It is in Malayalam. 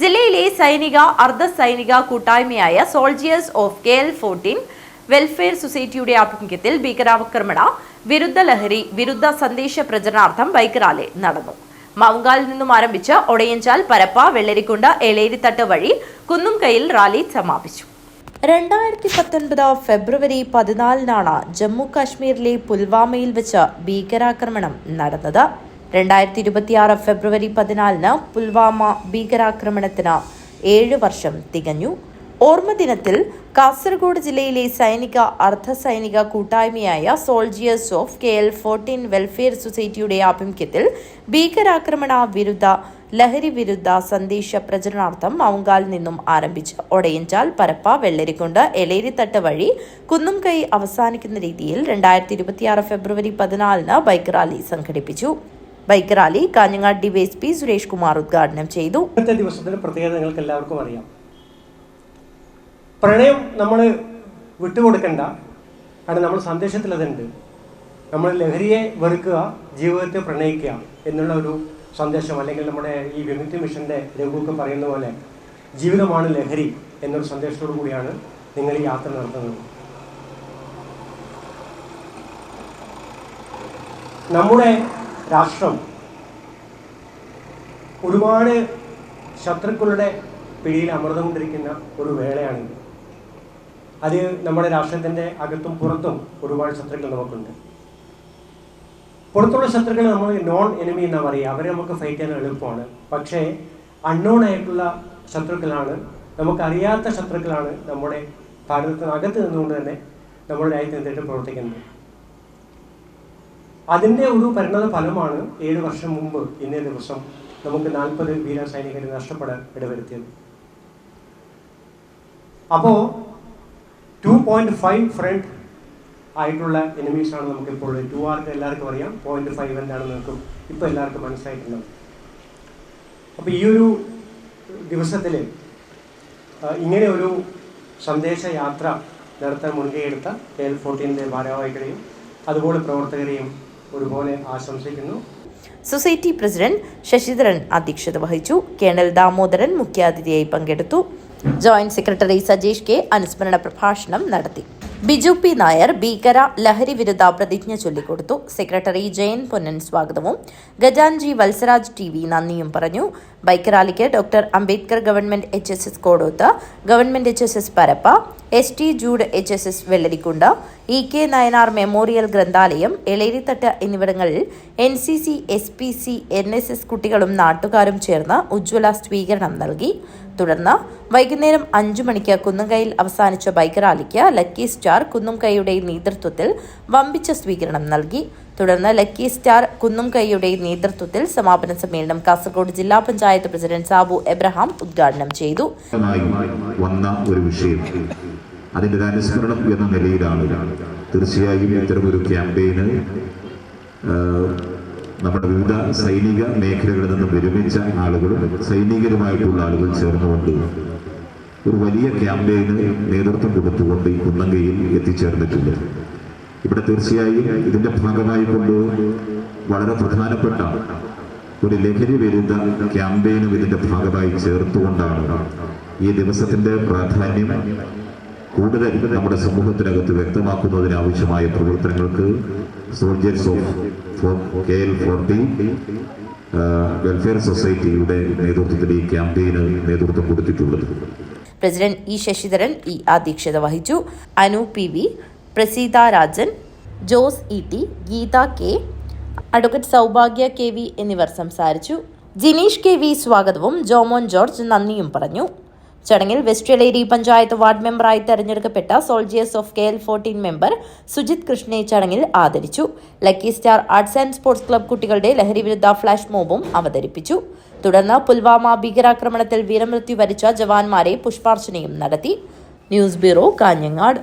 ജില്ലയിലെ സൈനിക അർദ്ധസൈനിക കൂട്ടായ്മയായ സോൾജിയേഴ്സ് ഓഫ് KL-14 വെൽഫെയർ സൊസൈറ്റിയുടെ ആഭിമുഖ്യത്തിൽ ഭീകരാക്രമണ വിരുദ്ധ ലഹരി വിരുദ്ധ സന്ദേശ പ്രചരണാർത്ഥം ബൈക്ക് റാലി നടന്നു. മവുങ്കാലിൽ നിന്നും ആരംഭിച്ച് ഒടയഞ്ചാൽ, പരപ്പ, വെള്ളരിക്കുണ്ട്, എളേരിത്തട്ട് വഴി കുന്നുംകൈയിൽ റാലി സമാപിച്ചു. 2019 ഫെബ്രുവരി 14 ജമ്മു കാശ്മീരിലെ പുൽവാമയിൽ വെച്ച് ഭീകരാക്രമണം നടന്നത്. 2026 ഫെബ്രുവരി 14 പുൽവാമ ഭീകരാക്രമണത്തിന് 7 വർഷം തികഞ്ഞു. ഓർമ്മ ദിനത്തിൽ കാസർഗോഡ് ജില്ലയിലെ സൈനിക അർദ്ധസൈനിക കൂട്ടായ്മയായ സോൾജിയേഴ്സ് ഓഫ് KL-14 വെൽഫെയർ സൊസൈറ്റിയുടെ ആഭിമുഖ്യത്തിൽ ഭീകരാക്രമണ വിരുദ്ധ ലഹരി വിരുദ്ധ സന്ദേശ പ്രചരണാർത്ഥം മവുങ്കാലിൽ നിന്നും ആരംഭിച്ച് ഒടയഞ്ചാൽ, പരപ്പ, വെള്ളരിക്കുണ്ട്, എളേരിത്തട്ട് വഴി കുന്നുംകൈ അവസാനിക്കുന്ന രീതിയിൽ 2026 ഫെബ്രുവരി 14 ബൈക്ക് റാലി സംഘടിപ്പിച്ചു. Bike rally Kanhangad DYSP Suresh Kumar ഉദ്ഘാടനം ചെയ്തു. ഇന്നത്തെ ദിവസത്തിന്റെ പ്രത്യേകത നിങ്ങൾക്ക് എല്ലാവർക്കും അറിയാം. പ്രണയം നമ്മൾ വിട്ടുകൊടുക്കണ്ട, കാരണം നമ്മൾ സന്ദേശത്തിൽ അതുണ്ട്. നമ്മൾ ലഹരിയെ വെറുക്കുക, ജീവിതത്തെ പ്രണയിക്കുക എന്നുള്ള ഒരു സന്ദേശം, അല്ലെങ്കിൽ നമ്മുടെ ഈ വിമുക്തി മിഷന്റെ രഘുവൊക്കെ പറയുന്ന പോലെ ജീവിതമാണ് ലഹരി എന്നൊരു സന്ദേശത്തോടു കൂടിയാണ് നിങ്ങൾ ഈ യാത്ര നടത്തുന്നത്. നമ്മുടെ രാഷ്ട്രം ഒരുപാട് ശത്രുക്കളുടെ പിടിയിൽ അമർന്നുകൊണ്ടിരിക്കുന്ന ഒരു വേളയാണിത്. അത് നമ്മുടെ രാഷ്ട്രത്തിൻ്റെ അകത്തും പുറത്തും ഒരുപാട് ശത്രുക്കൾ നമുക്കുണ്ട്. പുറത്തുള്ള ശത്രുക്കൾ നമ്മൾ നോൺ എനിമി എന്നാണ് പറയുക, അവരെ നമുക്ക് ഫൈറ്റ് ചെയ്യാൻ എളുപ്പമാണ്. പക്ഷേ അൺനോൺ ആയിട്ടുള്ള ശത്രുക്കളാണ്, നമുക്കറിയാത്ത ശത്രുക്കളാണ് നമ്മുടെ ഭാരതത്തിനകത്ത് നിന്നുകൊണ്ട് തന്നെ നമ്മുടെ രാജ്യത്തിനെതിരെ പ്രവർത്തിക്കുന്നത്. അതിൻ്റെ ഒരു പരിണത ഫലമാണ് 7 വർഷം മുമ്പ് ഇന്നേ ദിവസം നമുക്ക് 40 വീര സൈനികരെ നഷ്ടപ്പെടാൻ ഇടവരുത്തിയത്. അപ്പോൾ 2.5 ഫ്രണ്ട് ആയിട്ടുള്ള എനിമീസാണ് നമുക്കിപ്പോൾ. 2R എല്ലാവർക്കും അറിയാം, 0.5 എന്താണെന്ന് നമുക്കും ഇപ്പോൾ എല്ലാവർക്കും മനസ്സിലായിട്ടുണ്ടാവും. അപ്പോൾ ഈ ഒരു ദിവസത്തിൽ ഇങ്ങനെ ഒരു സന്ദേശയാത്ര നടത്താൻ മുൻകൈയെടുത്ത KL-14 ഭാരവാഹികളെയും അതുപോലെ പ്രവർത്തകരെയും ഒരുപോലെ ആശംസിക്കുന്നു. സൊസൈറ്റി പ്രസിഡന്റ് ശശിധരൻ അധ്യക്ഷത വഹിച്ചു. കേണൽ ദാമോദരൻ മുഖ്യാതിഥിയായി പങ്കെടുത്തു. ജോയിന്റ് സെക്രട്ടറി സജേഷ് K അനുസ്മരണ പ്രഭാഷണം നടത്തി. ബിജു P നായർ ഭീകര ലഹരി വിരുദ്ധ പ്രതിജ്ഞ ചൊല്ലിക്കൊടുത്തു. സെക്രട്ടറി ജയൻ പൊന്നൻ സ്വാഗതവും ഗജാൻജി വത്സരാജ് TV നന്ദിയും പറഞ്ഞു. ബൈക്ക് റാലിക്ക് doctor Ambedkar government HSS Kodoth, government HSS Parappa, ST Jude HSS Vellarikkundu, EK Nayanar memorial ഗ്രന്ഥാലയം, എളേരിത്തട്ട് എന്നിവിടങ്ങളിൽ NCC, SPC, NSS കുട്ടികളും നാട്ടുകാരും ചേർന്ന് ഉജ്ജ്വല സ്വീകരണം നൽകി. തുടർന്ന് വൈകുന്നേരം 5 മണിക്ക് കുന്നുംകൈയിൽ അവസാനിച്ച ബൈക്ക് റാലിക്ക് ലക്കി സ്റ്റാർ കുന്നുംകൈയുടെ നേതൃത്വത്തിൽ വമ്പിച്ച സ്വീകരണം നൽകി. തുടർന്ന് ലക്കി സ്റ്റാർ കുന്നുംകൈയുടെ നേതൃത്വത്തിൽ സമാപന സമ്മേളനം കാസർഗോഡ് ജില്ലാ പഞ്ചായത്ത് പ്രസിഡന്റ് സാബു എബ്രഹാം ഉദ്ഘാടനം ചെയ്തു. വന്ന ഒരു വിഷയം, അതിൻ്റെ ഒരു അനുസ്മരണം എന്ന നിലയിലാണ് തീർച്ചയായും ഇത്തരമൊരു ക്യാമ്പയിന് നമ്മുടെ വിവിധ സൈനിക മേഖലകളിൽ നിന്നും വിരമിച്ച ആളുകളും സൈനികരുമായിട്ടുള്ള ആളുകൾ ചേർന്നുകൊണ്ട് ഒരു വലിയ ക്യാമ്പയിന് നേതൃത്വം കൊടുത്തുകൊണ്ട് ഈ കുന്നംകൈയിൽ എത്തിച്ചേർന്നിട്ടുണ്ട്. ഇവിടെ തീർച്ചയായും ഇതിൻ്റെ ഭാഗമായി കൊണ്ട് വളരെ പ്രധാനപ്പെട്ട ഒരു ലഹരി വിരുദ്ധ ക്യാമ്പയിനും ഇതിൻ്റെ ഭാഗമായി ചേർത്തുകൊണ്ടാണ് ഈ ദിവസത്തിൻ്റെ പ്രാധാന്യം കൂടുതൽ നമ്മുടെ സമൂഹത്തിനകത്ത് വ്യക്തമാക്കുന്നതിനാവശ്യമായ പ്രവർത്തനങ്ങൾക്ക് സോൾജിയേഴ്സ് ഓഫ് KL-14 വെൽഫെയർ സൊസൈറ്റിയുടെ നേതൃത്വത്തിൽ ഈ ക്യാമ്പയിന് നേതൃത്വം കൊടുത്തിട്ടുള്ളത്. പ്രസിഡന്റ് E ശശിധരൻ അധ്യക്ഷത വഹിച്ചു. Anu PV, Praseetha Rajan, Jose ET, Geetha K, advocate Saubhagya KV എന്നിവർ സംസാരിച്ചു. ജിനീഷ് KV സ്വാഗതവും ജോമോൻ ജോർജ് നന്ദിയും പറഞ്ഞു. ചടങ്ങിൽ വെസ്റ്റ് എളേരി പഞ്ചായത്ത് വാർഡ് മെമ്പറായി തെരഞ്ഞെടുക്കപ്പെട്ട soldiers of KL-14 member Sujith കൃഷ്ണയെ ചടങ്ങിൽ ആദരിച്ചു. Lucky star arts and sports club കുട്ടികളുടെ ലഹരി വിരുദ്ധ ഫ്ലാഷ് മോബും അവതരിപ്പിച്ചു. തുടർന്ന് പുൽവാമ ഭീകരാക്രമണത്തിൽ വീരമൃത്യു വരിച്ച ജവാന്മാരെ പുഷ്പാർച്ചനയും നടത്തി. News bureau, Kanhangad.